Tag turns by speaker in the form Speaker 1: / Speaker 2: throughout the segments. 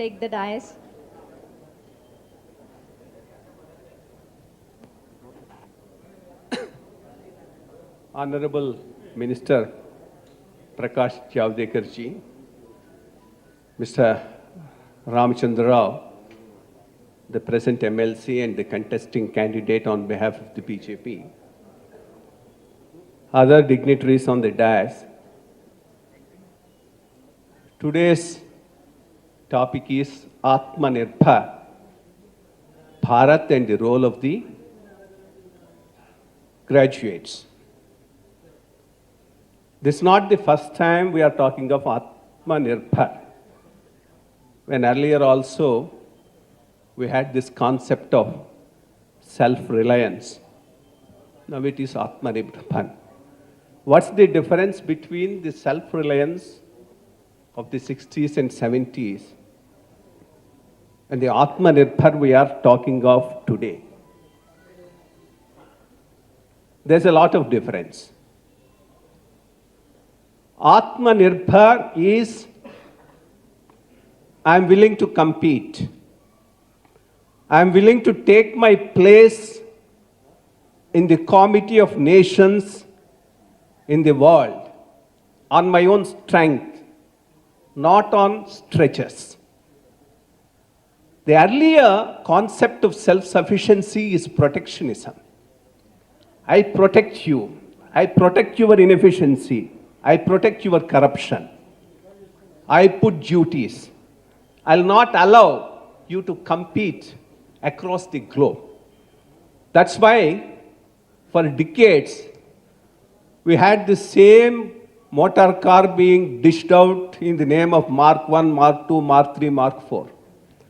Speaker 1: take the dais.
Speaker 2: Honorable Minister Prakash Javadekar ji, Mr. Ramachandra Rao, the present MLC and the contesting candidate on behalf of the BJP, other dignitaries on the dais. Today's topic is Atmanirbhar Bharat and the role of the graduates. This is not the first time we are talking of Atmanirbhar. When earlier also we had this concept of self-reliance. Now it is Atmanirbhar. What's the difference between the self-reliance of the 60s and 70s and the Atmanirbhar we are talking of today? There's a lot of difference. Atmanirbhar is, I'm willing to compete. I'm willing to take my place in the committee of nations in the world on my own strength, not on stretches. The earlier concept of self-sufficiency is protectionism. I protect you. I protect your inefficiency. I protect your corruption. I put duties. I'll not allow you to compete across the globe. That's why for decades we had the same motor car being dished out in the name of Mark 1, Mark 2, Mark 3, Mark 4.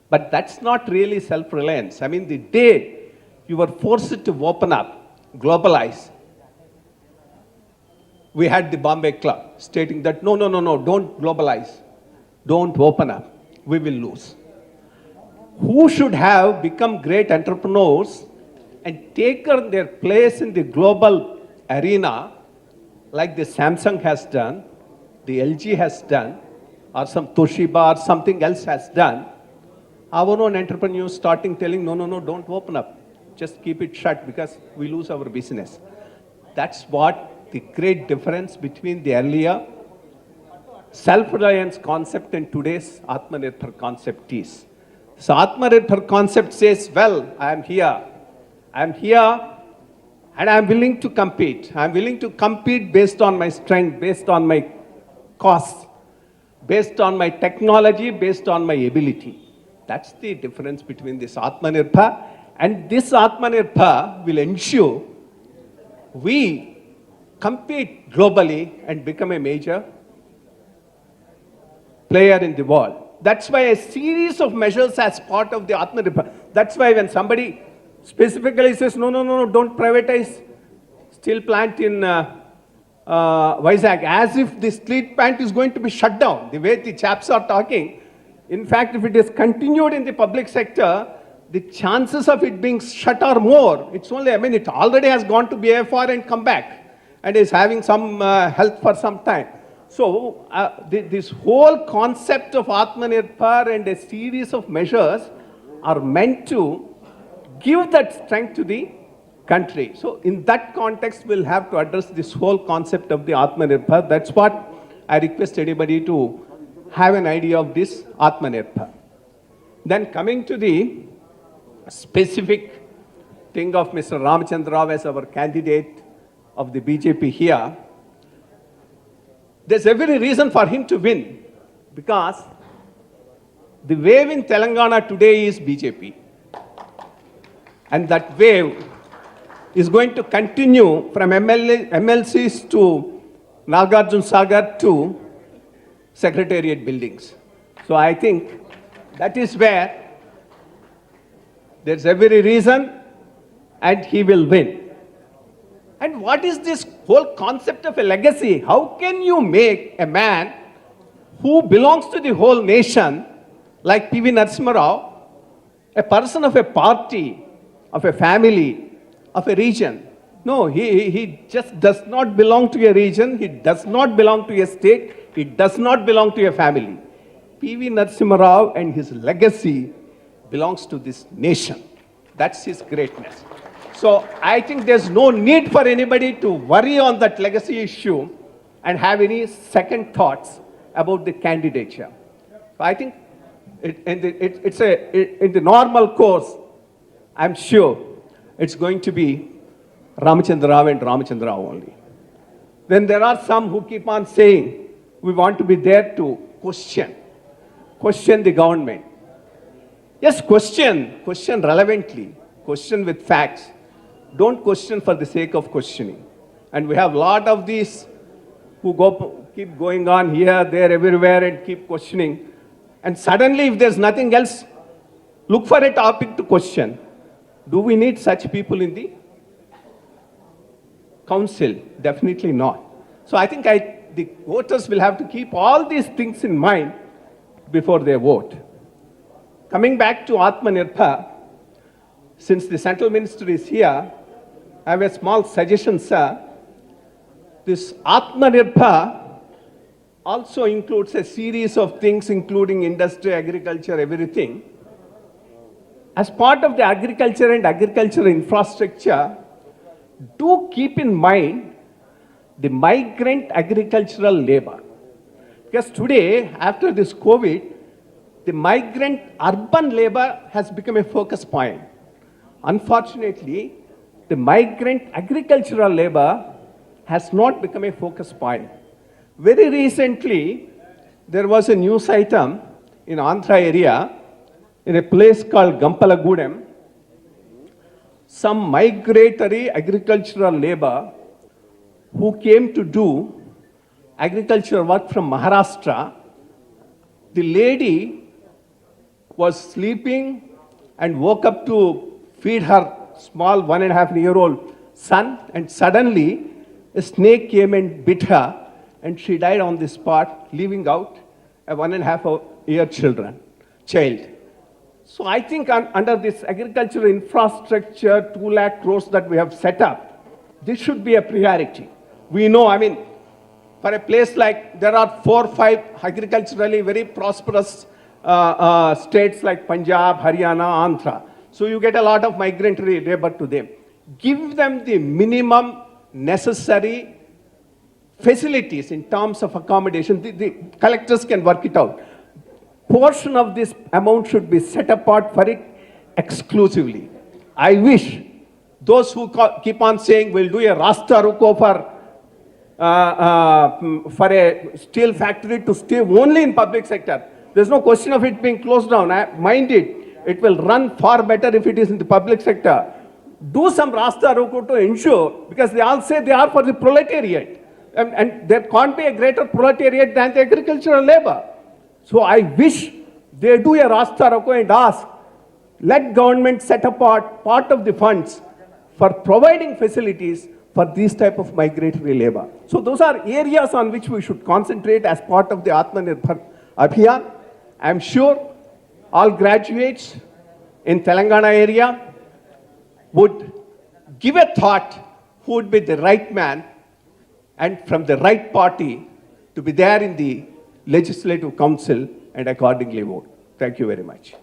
Speaker 2: But that's not really self-reliance. I mean, the day you were forced to open up, globalize, we had the Bombay Club stating that no, don't globalize, don't open up, we will lose. Who should have become great entrepreneurs and taken their place in the global arena like the Samsung has done, the LG has done, or some Toshiba or something else has done? Our own entrepreneurs starting telling, no, don't open up. Just keep it shut because we lose our business. That's what the great difference between the earlier self-reliance concept and today's Atmanirbhar concept is. So Atmanirbhar concept says, well, I am here and I am willing to compete. I am willing to compete based on my strength, based on my costs, based on my technology, based on my ability. That's the difference between this Atmanirbhar, and this Atmanirbhar will ensure we compete globally and become a major player in the world. That's why a series of measures as part of the Atmanirbhar. That's why when somebody specifically says, no, don't privatize steel plant in Vizag, as if the steel plant is going to be shut down, the way the chaps are talking. In fact, if it is continued in the public sector, the chances of it being shut are more. It's only, it already has gone to BFR and come back and is having some health for some time. So this whole concept of Atmanirbhar and a series of measures are meant to give that strength to the country. So in that context, we'll have to address this whole concept of the Atmanirbhar. That's what I request anybody to have an idea of this Atmanirbhar. Then coming to the specific thing of Mr. Ramachandra Rao as our candidate of the BJP here, there's every reason for him to win because the wave in Telangana today is BJP. And that wave is going to continue from MLCs to Nagarjuna Sagar to Secretariat buildings. So I think that is where there's every reason and he will win. And what is this whole concept of a legacy? How can you make a man who belongs to the whole nation, like P.V. Narasimha Rao, a person of a party, of a family, of a region? No, he just does not belong to a region, he does not belong to a state, he does not belong to a family. P.V. Narasimha Rao and his legacy belongs to this nation. That's his greatness. So I think there's no need for anybody to worry on that legacy issue and have any second thoughts about the candidature. So I think in the normal course, I'm sure it's going to be Ramachandra Rao and Ramachandra Rao only. Then there are some who keep on saying, we want to be there to question the government. Yes, question relevantly, question with facts. Don't question for the sake of questioning. And we have a lot of these who keep going on here, there, everywhere and keep questioning. And suddenly, if there's nothing else, look for a topic to question. Do we need such people in the council? Definitely not. So I think the voters will have to keep all these things in mind before they vote. Coming back to Atmanirbhar, since the central minister is here, I have a small suggestion, sir. This Atmanirbhar also includes a series of things, including industry, agriculture, everything. As part of the agriculture and agricultural infrastructure, do keep in mind the migrant agricultural labor. Because today, after this COVID, the migrant urban labor has become a focus point. Unfortunately, the migrant agricultural labor has not become a focus point. Very recently, there was a news item in Andhra area, in a place called Gampalagudem. Some migratory agricultural labor who came to do agricultural work from Maharashtra, the lady was sleeping and woke up to feed her small 1.5-year-old son, and suddenly a snake came and bit her, and she died on the spot, leaving out a 1.5-year child. So I think under this agricultural infrastructure, 2 lakh crores that we have set up, this should be a priority. We know, I mean, for a place like, there are 4 or 5 agriculturally very prosperous states like Punjab, Haryana, Andhra. So you get a lot of migratory labor to them. Give them the minimum necessary facilities in terms of accommodation. The collectors can work it out. Portion of this amount should be set apart for it exclusively. I wish those who keep on saying we'll do a Rasta Ruko for a steel factory to stay only in public sector. There's no question of it being closed down. Mind it, it will run far better if it is in the public sector. Do some Rasta Ruko to ensure, because they all say they are for the proletariat. And there can't be a greater proletariat than the agricultural labor. So I wish they do a Rasta Ruko and ask, let government set apart part of the funds for providing facilities for these type of migratory labor. So those are areas on which we should concentrate as part of the Atmanirbhar Abhiyan. I'm sure all graduates in Telangana area would give a thought who would be the right man and from the right party to be there in the Legislative Council and accordingly vote. Thank you very much.